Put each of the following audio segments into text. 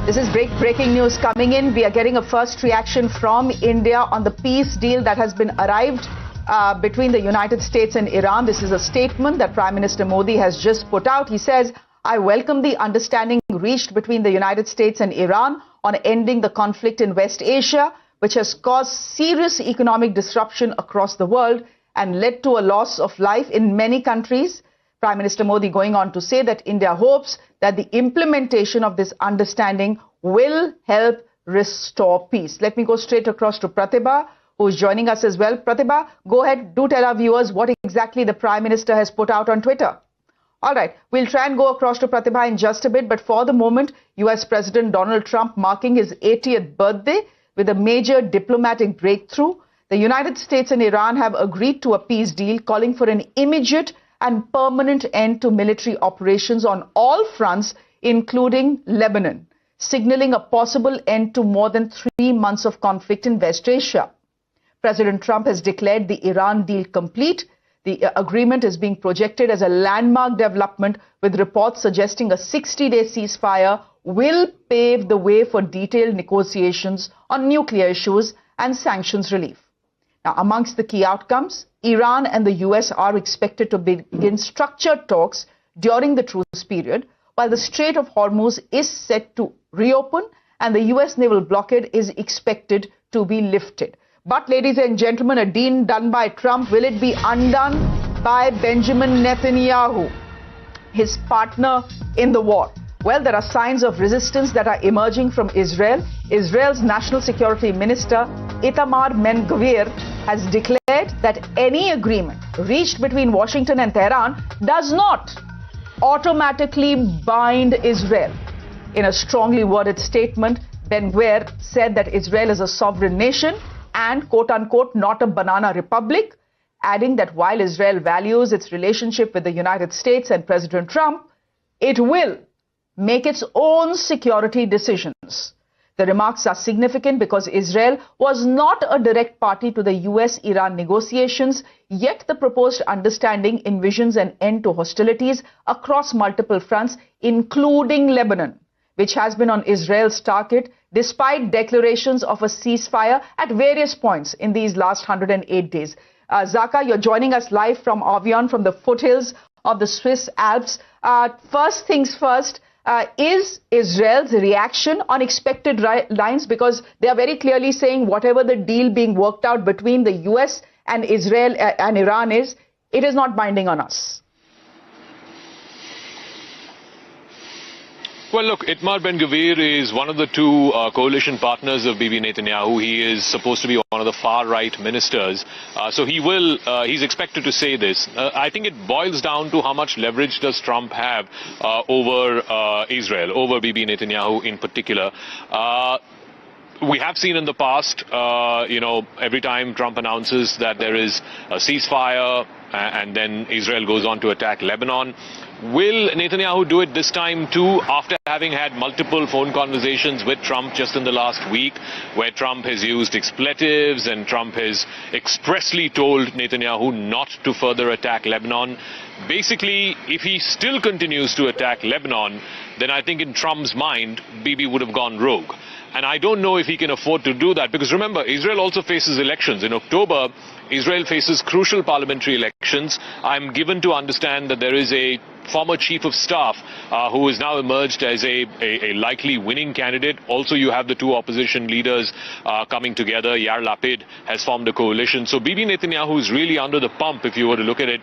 This is breaking news coming in. We are getting a first reaction from India on the peace deal that has been arrived between the United States and Iran. This is a statement that Prime Minister Modi has just put out. He says, I welcome the understanding reached between the United States and Iran on ending the conflict in West Asia, which has caused serious economic disruption across the world and led to a loss of life in many countries. Prime Minister Modi going on to say that India hopes that the implementation of this understanding will help restore peace. Let me go straight across to Pratibha, who is joining us as well. Pratibha, go ahead, do tell our viewers what exactly the Prime Minister has put out on Twitter. All right, we'll try and go across to Pratibha in just a bit, but for the moment, US President Donald Trump marking his 80th birthday with a major diplomatic breakthrough. The United States and Iran have agreed to a peace deal calling for an immediate and permanent end to military operations on all fronts, including Lebanon, signaling a possible end to more than 3 months of conflict in West Asia. President Trump has declared the Iran deal complete. The agreement is being projected as a landmark development, with reports suggesting a 60-day ceasefire will pave the way for detailed negotiations on nuclear issues and sanctions relief. Now, amongst the key outcomes, Iran and the US are expected to begin structured talks during the truce period, while the Strait of Hormuz is set to reopen and the US naval blockade is expected to be lifted. But, ladies and gentlemen, a deal done by Trump, will it be undone by Benjamin Netanyahu, his partner in the war? Well, there are signs of resistance that are emerging from Israel. Israel's National Security Minister, Itamar Ben-Gvir, has declared that any agreement reached between Washington and Tehran does not automatically bind Israel. In a strongly worded statement, Ben-Gvir said that Israel is a sovereign nation and, quote-unquote, not a banana republic, adding that while Israel values its relationship with the United States and President Trump, it will make its own security decisions. The remarks are significant because Israel was not a direct party to the US-Iran negotiations, yet the proposed understanding envisions an end to hostilities across multiple fronts, including Lebanon, which has been on Israel's target despite declarations of a ceasefire at various points in these last 108 days. Zaka, you're joining us live from Avion, from the foothills of the Swiss Alps. First things first, is Israel's reaction on expected lines? Because they are very clearly saying whatever the deal being worked out between the US and Israel and Iran is, it is not binding on us. Well, look, Itamar Ben-Gvir is one of the two coalition partners of Bibi Netanyahu. He is supposed to be one of the far-right ministers. So he's expected to say this. I think it boils down to how much leverage does Trump have over Israel, over Bibi Netanyahu in particular. We have seen in the past, every time Trump announces that there is a ceasefire and then Israel goes on to attack Lebanon. Will Netanyahu do it this time too, after having had multiple phone conversations with Trump just in the last week, where Trump has used expletives and Trump has expressly told Netanyahu not to further attack Lebanon? Basically, if he still continues to attack Lebanon, then I think in Trump's mind, Bibi would have gone rogue. And I don't know if he can afford to do that, because remember, Israel also faces elections. In October, Israel faces crucial parliamentary elections. I'm given to understand that there is a former chief of staff who has now emerged as a likely winning candidate. Also, you have the two opposition leaders coming together. Yair Lapid has formed a coalition. So Bibi Netanyahu is really under the pump, if you were to look at it,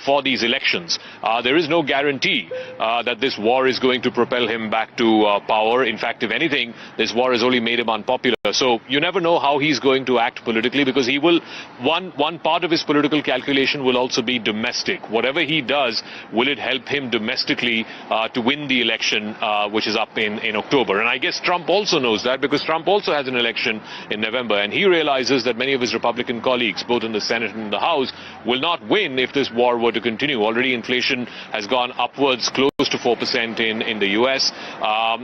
for these elections. There is no guarantee that this war is going to propel him back to power. In fact, if anything, this war has only made him unpopular. So you never know how he's going to act politically, because he will, one part of his political calculation will also be domestic. Whatever he does, will it help him domestically to win the election, which is up in October? And I guess Trump also knows that, because Trump also has an election in November, and he realizes that many of his Republican colleagues, both in the Senate and in the House, will not win if this war were to continue. Already inflation has gone upwards close to 4% in the US,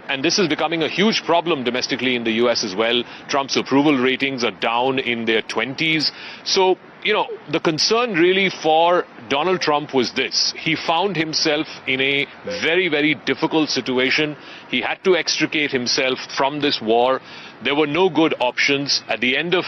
and this is becoming a huge problem domestically in the US as well. Trump's approval ratings are down in their 20s. So the concern really for Donald Trump was this. He found himself in a very, very difficult situation. He had to extricate himself from this war. There were no good options. At the end of,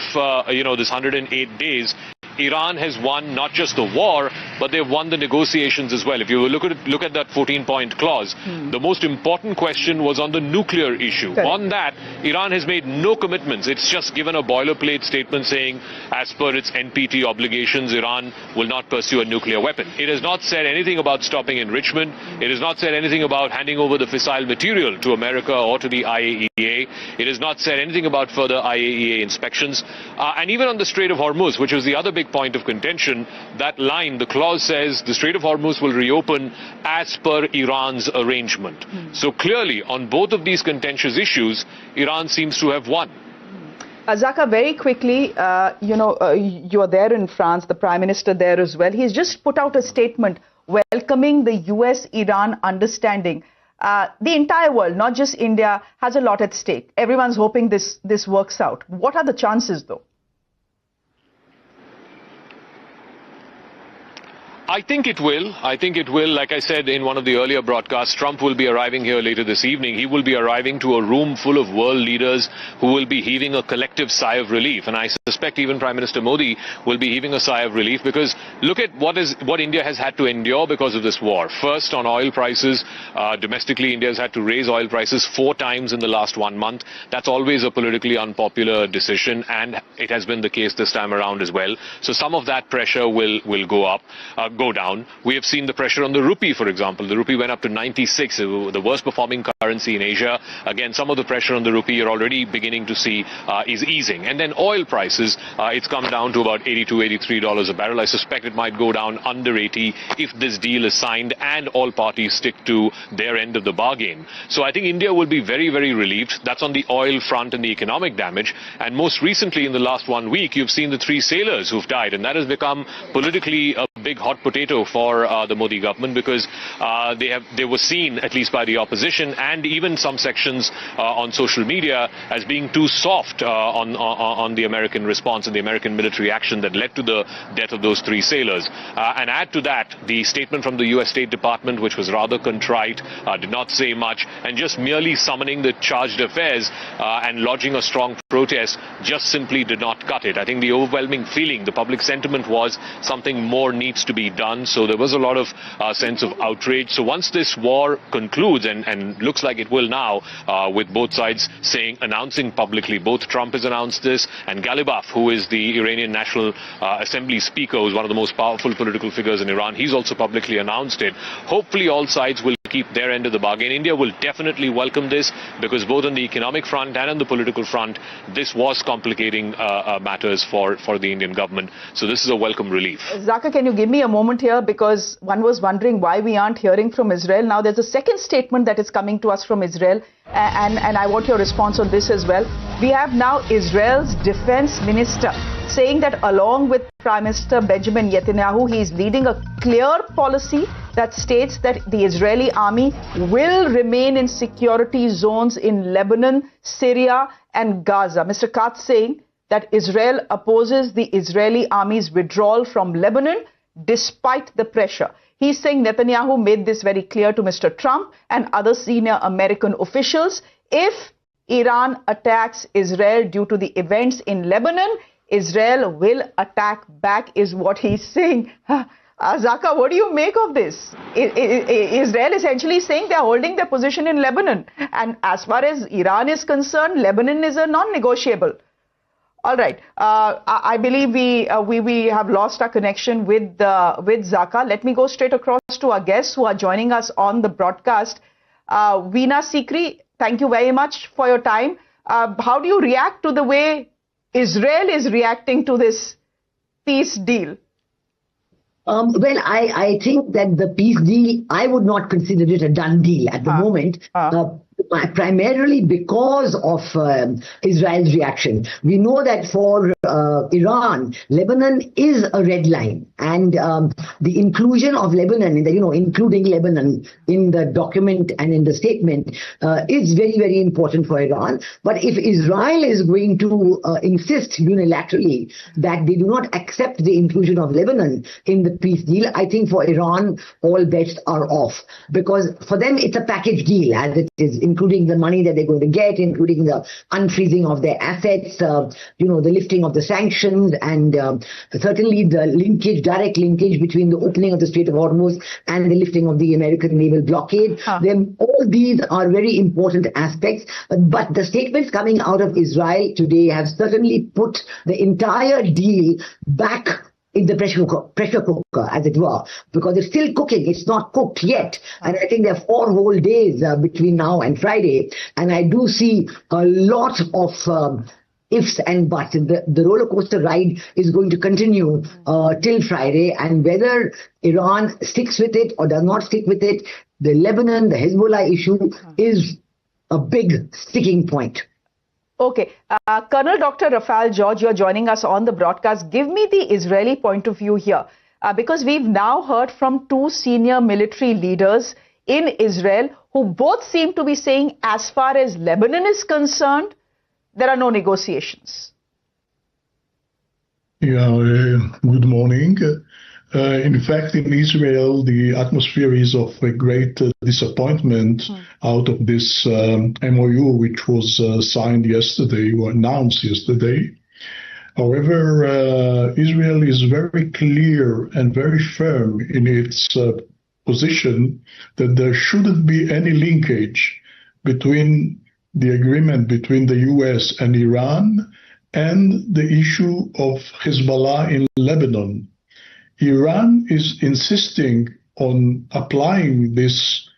this 108 days, Iran has won not just the war, but they've won the negotiations as well. If you look at that 14-point clause, the most important question was on the nuclear issue. Correct. On that, Iran has made no commitments. It's just given a boilerplate statement saying, as per its NPT obligations, Iran will not pursue a nuclear weapon. It has not said anything about stopping enrichment. It has not said anything about handing over the fissile material to America or to the IAEA. It has not said anything about further IAEA inspections. And even on the Strait of Hormuz, which was the other big point of contention, that line, the clause says the Strait of Hormuz will reopen as per Iran's arrangement. So clearly, on both of these contentious issues, Iran seems to have won. Zaka, very quickly, you are there in France, the Prime Minister there as well. He's just put out a statement welcoming the US-Iran understanding. The entire world, not just India, has a lot at stake. Everyone's hoping this works out. What are the chances, though? I think it will. Like I said in one of the earlier broadcasts, Trump will be arriving here later this evening. He will be arriving to a room full of world leaders who will be heaving a collective sigh of relief. And I suspect even Prime Minister Modi will be heaving a sigh of relief, because look at what India has had to endure because of this war. First, on oil prices, domestically, India has had to raise oil prices 4 times in the last 1 month. That's always a politically unpopular decision, and it has been the case this time around as well. So some of that pressure will go down. We have seen the pressure on the rupee, for example. The rupee went up to 96, the worst performing currency in Asia. Again, some of the pressure on the rupee you're already beginning to see is easing. And then oil prices, it's come down to about $82, $83 a barrel. I suspect it might go down under 80 if this deal is signed and all parties stick to their end of the bargain. So I think India will be very, very relieved. That's on the oil front and the economic damage. And most recently, in the last 1 week, you've seen the 3 sailors who've died. And that has become politically a big hot potato for the Modi government, because they were seen, at least by the opposition and even some sections on social media, as being too soft on the American response and the American military action that led to the death of those 3 sailors. And add to that the statement from the US State Department, which was rather contrite, did not say much, and just merely summoning the charged affairs and lodging a strong protest just simply did not cut it. I think the overwhelming feeling, the public sentiment, was something more needs to be done. So there was a lot of sense of outrage. So once this war concludes, and looks like it will now, with both sides announcing publicly, both Trump has announced this, and Galibaf, who is the Iranian National Assembly Speaker, who's one of the most powerful political figures in Iran, he's also publicly announced it. Hopefully all sides will keep their end of the bargain. India will definitely welcome this, because both on the economic front and on the political front, this was complicating matters for the Indian government. So this is a welcome relief. Zaka, can you give me a moment here, because one was wondering why we aren't hearing from Israel. Now there's a second statement that is coming to us from Israel, and I want your response on this as well. We have now Israel's defense minister saying that along with Prime Minister Benjamin Netanyahu, he is leading a clear policy that states that the Israeli army will remain in security zones in Lebanon, Syria and Gaza. Mr. Katz saying that Israel opposes the Israeli army's withdrawal from Lebanon despite the pressure. He's saying Netanyahu made this very clear to Mr. Trump and other senior American officials. If Iran attacks Israel due to the events in Lebanon, Israel will attack back, is what he's saying. Zaka, what do you make of this? Israel essentially saying they're holding their position in Lebanon. And as far as Iran is concerned, Lebanon is a non-negotiable. All right. I believe we have lost our connection with Zaka. Let me go straight across to our guests who are joining us on the broadcast. Veena Sikri, thank you very much for your time. How do you react to the way Israel is reacting to this peace deal? Well, I think that the peace deal, I would not consider it a done deal at the moment. primarily because of Israel's reaction. We know that for Iran, Lebanon is a red line, and the inclusion of Lebanon, including Lebanon in the document and in the statement, is very, very important for Iran. But if Israel is going to insist unilaterally that they do not accept the inclusion of Lebanon in the peace deal, I think for Iran, all bets are off, because for them it's a package deal, as it is, including the money that they're going to get, including the unfreezing of their assets, the lifting of the sanctions, and certainly the direct linkage between the opening of the Strait of Hormuz and the lifting of the American naval blockade. Then all these are very important aspects, but the statements coming out of Israel today have certainly put the entire deal back in the pressure cooker, as it were, because it's still cooking. It's not cooked yet. And I think there are 4 whole days between now and Friday. And I do see a lot of ifs and buts. The roller coaster ride is going to continue till Friday. And whether Iran sticks with it or does not stick with it, the Lebanon, the Hezbollah issue is a big sticking point. Okay. Colonel Dr. Rafal George, you're joining us on the broadcast. Give me the Israeli point of view here, because we've now heard from 2 senior military leaders in Israel who both seem to be saying, as far as Lebanon is concerned, there are no negotiations. Yeah, good morning. In fact, in Israel, the atmosphere is of a great disappointment out of this MOU, which was signed yesterday or announced yesterday. However, Israel is very clear and very firm in its position that there shouldn't be any linkage between the agreement between the US and Iran and the issue of Hezbollah in Lebanon. Iran is insisting on applying this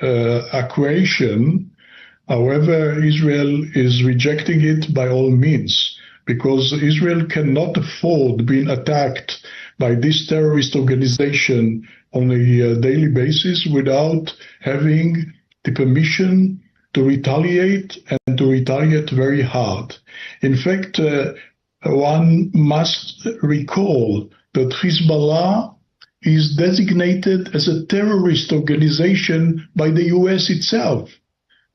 equation. However, Israel is rejecting it by all means, because Israel cannot afford being attacked by this terrorist organization on a daily basis without having the permission to retaliate, and to retaliate very hard. In fact, one must recall that Hezbollah is designated as a terrorist organization by the US itself,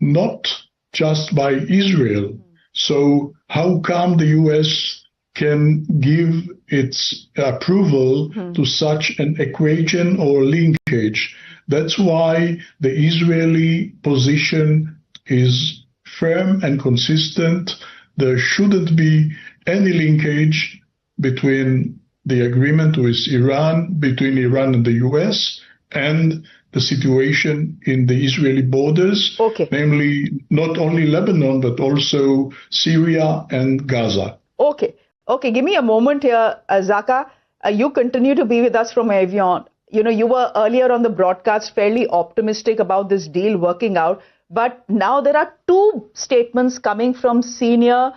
not just by Israel. So how come the US can give its approval to such an equation or linkage? That's why the Israeli position is firm and consistent. There shouldn't be any linkage between the agreement with Iran, between Iran and the US, and the situation in the Israeli borders, namely not only Lebanon, but also Syria and Gaza. Okay, give me a moment here, Zaka. You continue to be with us from Avion. You were earlier on the broadcast fairly optimistic about this deal working out, but now there are 2 statements coming from senior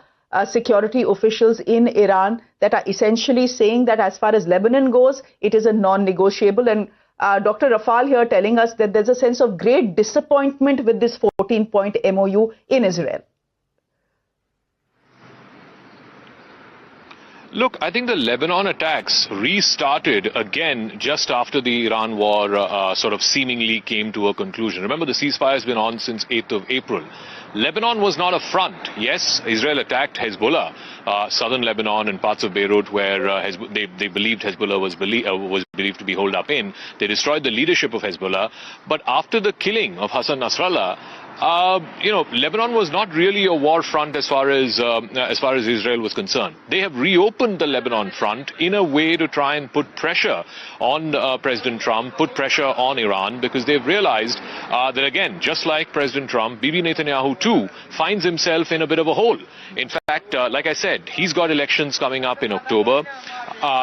security officials in Iran that are essentially saying that as far as Lebanon goes, it is a non-negotiable. And Dr. Rafal here telling us that there's a sense of great disappointment with this 14-point MOU in Israel. Look, I think the Lebanon attacks restarted again just after the Iran war sort of seemingly came to a conclusion. Remember, the ceasefire has been on since 8th of April. Lebanon was not a front. Yes, Israel attacked Hezbollah, southern Lebanon and parts of Beirut where they believed Hezbollah was believed to be holed up in. They destroyed the leadership of Hezbollah. But after the killing of Hassan Nasrallah, Lebanon was not really a war front as far as Israel was concerned. They have reopened the Lebanon front in a way to try and put pressure on President Trump, put pressure on Iran, because they've realized that, again, just like President Trump, Bibi Netanyahu too finds himself in a bit of a hole. In fact, like I said, he's got elections coming up in October.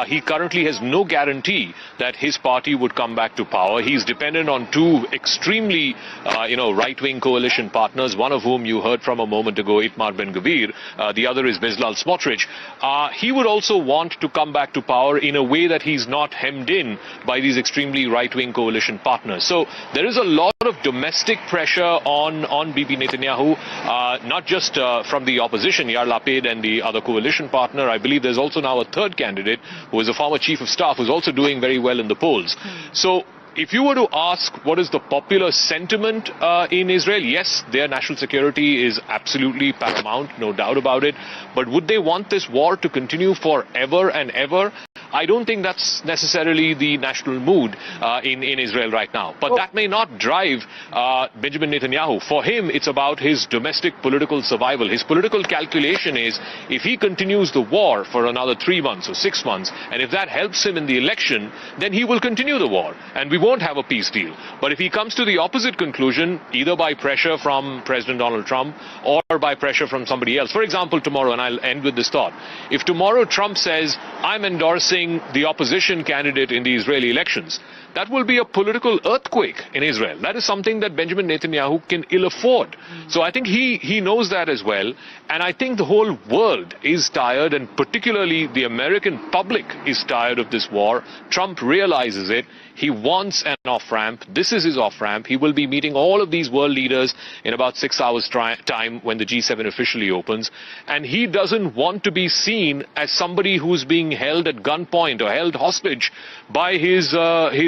He currently has no guarantee that his party would come back to power. He's dependent on 2 extremely, right-wing coalitions coalition partners, one of whom you heard from a moment ago, Itmar Ben-Gvir, the other is Bezalel Smotrich, he would also want to come back to power in a way that he's not hemmed in by these extremely right-wing coalition partners. So there is a lot of domestic pressure on Bibi Netanyahu, not just from the opposition, Yair Lapid and the other coalition partner. I believe there's also now a third candidate who is a former chief of staff who's also doing very well in the polls. So if you were to ask what is the popular sentiment in Israel, yes, their national security is absolutely paramount, no doubt about it. But would they want this war to continue forever and ever? I don't think that's necessarily the national mood in Israel right now. But that may not drive Benjamin Netanyahu. For him, it's about his domestic political survival. His political calculation is if he continues the war for another 3 months or 6 months, and if that helps him in the election, then he will continue the war. And we won't have a peace deal. But if he comes to the opposite conclusion, either by pressure from President Donald Trump or by pressure from somebody else, for example, tomorrow, and I'll end with this thought, if tomorrow Trump says, I'm endorsing the opposition candidate in the Israeli elections, that will be a political earthquake in Israel. That is something that Benjamin Netanyahu can ill afford. So I think he knows that as well. And I think the whole world is tired, and particularly the American public is tired of this war. Trump realizes it. He wants an off-ramp. This is his off-ramp. He will be meeting all of these world leaders in about 6 hours' time when the G7 officially opens. And he doesn't want to be seen as somebody who's being held at gunpoint or held hostage by his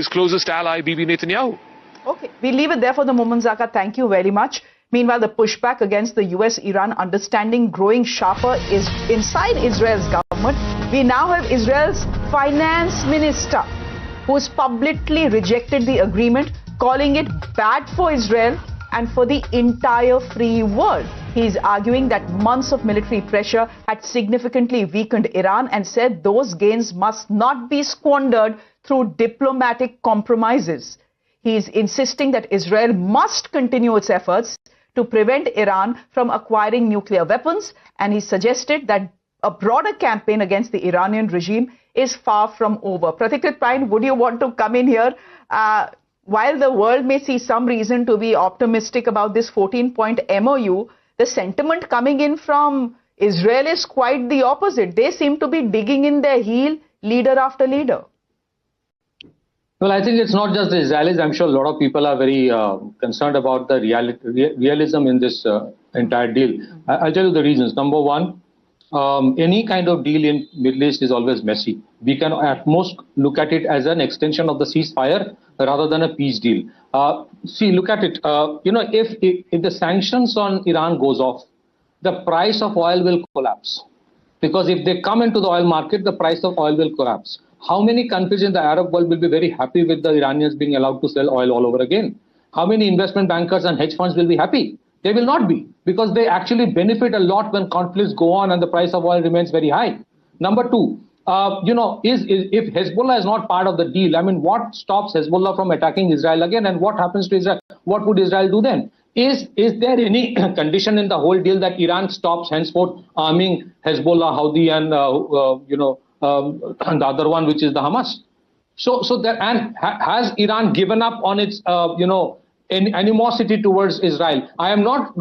closest ally, Bibi Netanyahu. Okay, we leave it there for the moment, Zaka. Thank you very much. Meanwhile, the pushback against the US-Iran understanding growing sharper is inside Israel's government. We now have Israel's finance minister, who's publicly rejected the agreement, calling it bad for Israel and for the entire free world. He's arguing that months of military pressure had significantly weakened Iran and said those gains must not be squandered through diplomatic compromises. He's insisting that Israel must continue its efforts to prevent Iran from acquiring nuclear weapons, and he suggested that a broader campaign against the Iranian regime is far from over. Pratikrit Pine, would you want to come in here? While the world may see some reason to be optimistic about this 14-point MOU, the sentiment coming in from Israel is quite the opposite. They seem to be digging in their heel, leader after leader. Well, I think it's not just the Israelis. I'm sure a lot of people are very concerned about the realism in this entire deal. I'll tell you the reasons. Number one, any kind of deal in Middle East is always messy. We can at most look at it as an extension of the ceasefire rather than a peace deal. See, look at it. If the sanctions on Iran goes off, the price of oil will collapse. Because if they come into the oil market, the price of oil will collapse. How many countries in the Arab world will be very happy with the Iranians being allowed to sell oil all over again? How many investment bankers and hedge funds will be happy? They will not be, because they actually benefit a lot when conflicts go on and the price of oil remains very high. Number two, if Hezbollah is not part of the deal, I mean, what stops Hezbollah from attacking Israel again, and what happens to Israel? What would Israel do then? Is there any condition in the whole deal that Iran stops henceforth arming Hezbollah, Houthi, and and the other one, which is the Hamas? Has Iran given up on its animosity towards Israel? I am not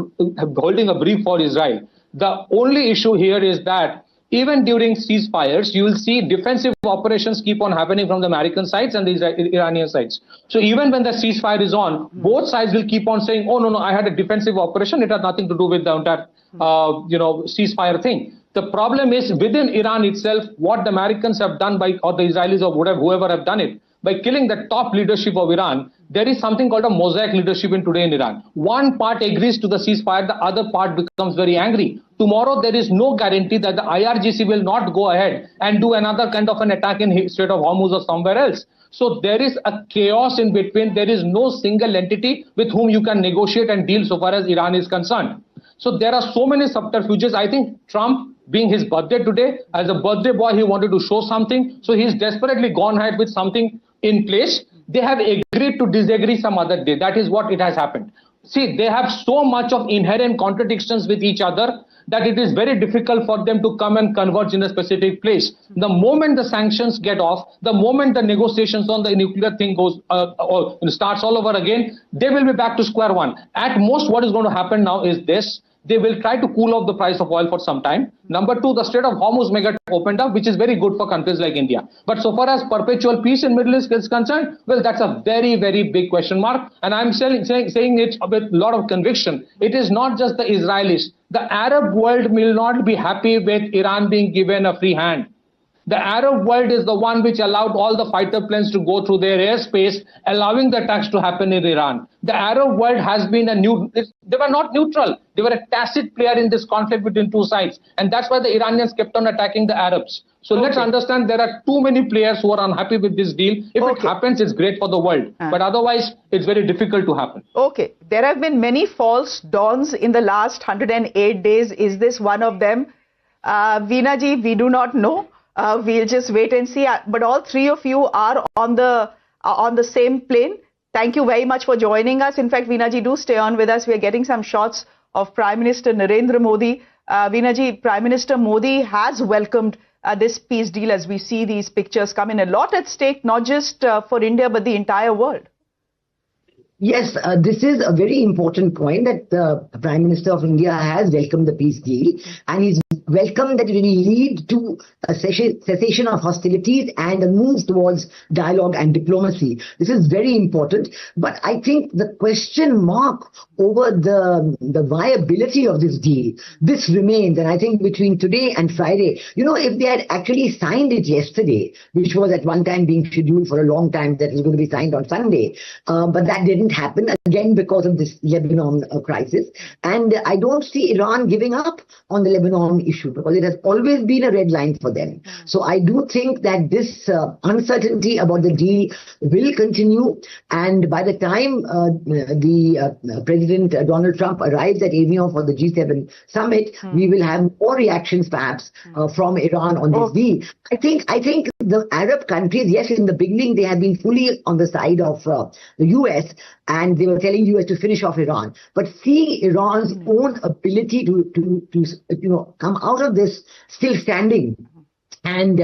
holding a brief for Israel. The only issue here is that even during ceasefires, you will see defensive operations keep on happening from the American sides and the Iranian sides. So even when the ceasefire is on, both sides will keep on saying, oh, no, I had a defensive operation. It had nothing to do with the entire, ceasefire thing. The problem is within Iran itself, what the Americans have done or the Israelis or whoever have done it, by killing the top leadership of Iran, there is something called a mosaic leadership today in Iran. One part agrees to the ceasefire, the other part becomes very angry. Tomorrow, there is no guarantee that the IRGC will not go ahead and do another kind of an attack in Strait of Hormuz or somewhere else. So there is a chaos in between. There is no single entity with whom you can negotiate and deal so far as Iran is concerned. So there are so many subterfuges. I think Trump, being his birthday today, as a birthday boy, he wanted to show something. So he's desperately gone ahead with something in place. They have agreed to disagree some other day. That is what it has happened. See, they have so much of inherent contradictions with each other that it is very difficult for them to come and converge in a specific place. The moment the sanctions get off, the moment the negotiations on the nuclear thing goes or starts all over again, they will be back to square one. At most, what is going to happen now is this. They will try to cool off the price of oil for some time. Number two, the Strait of Hormuz may get opened up, which is very good for countries like India. But so far as perpetual peace in Middle East is concerned, well, that's a very, very big question mark. And I'm saying it with a lot of conviction. It is not just the Israelis. The Arab world will not be happy with Iran being given a free hand. The Arab world is the one which allowed all the fighter planes to go through their airspace, allowing the attacks to happen in Iran. The Arab world has been they were not neutral. They were a tacit player in this conflict between two sides. And that's why the Iranians kept on attacking the Arabs. So let's understand there are too many players who are unhappy with this deal. If it happens, it's great for the world. But otherwise, it's very difficult to happen. Okay. There have been many false dawns in the last 108 days. Is this one of them? Veena ji, we do not know. We'll just wait and see. But all three of you are on the same plane. Thank you very much for joining us. In fact, Veena ji, do stay on with us. We are getting some shots of Prime Minister Narendra Modi. Veena ji, Prime Minister Modi has welcomed this peace deal as we see these pictures come in. A lot at stake, not just for India, but the entire world. Yes, this is a very important point that the Prime Minister of India has welcomed the peace deal, and he's welcomed that it will lead to a cessation of hostilities and a move towards dialogue and diplomacy. This is very important, but I think the question mark over the viability of this deal, this remains, and I think between today and Friday, if they had actually signed it yesterday, which was at one time being scheduled for a long time, that was going to be signed on Sunday, but that didn't happen, again because of this Lebanon crisis. And I don't see Iran giving up on the Lebanon issue because it has always been a red line for them. So I do think that this uncertainty about the deal will continue, and by the time President Donald Trump arrives at Avignon for the G7 summit, we will have more reactions perhaps from Iran on this deal. I think the Arab countries, yes, in the beginning they have been fully on the side of the US, and they were telling US to finish off Iran. But seeing Iran's own ability to come out of this still standing and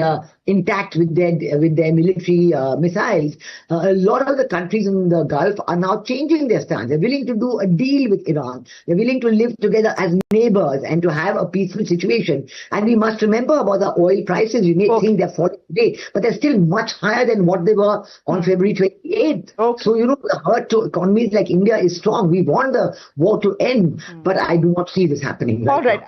intact with their military missiles, a lot of the countries in the Gulf are now changing their stance. They're willing to do a deal with Iran. They're willing to live together as neighbors and to have a peaceful situation. And we must remember about the oil prices. You may think they're falling today, but they're still much higher than what they were on February 28th. So, the hurt to economies like India is strong. We want the war to end, but I do not see this happening. All right.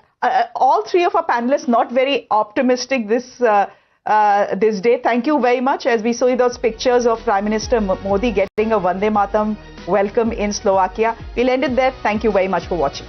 All three of our panelists not very optimistic this day. Thank you very much. As we saw those pictures of Prime Minister Modi getting a Vande Mataram welcome in Slovakia. We'll end it there. Thank you very much for watching.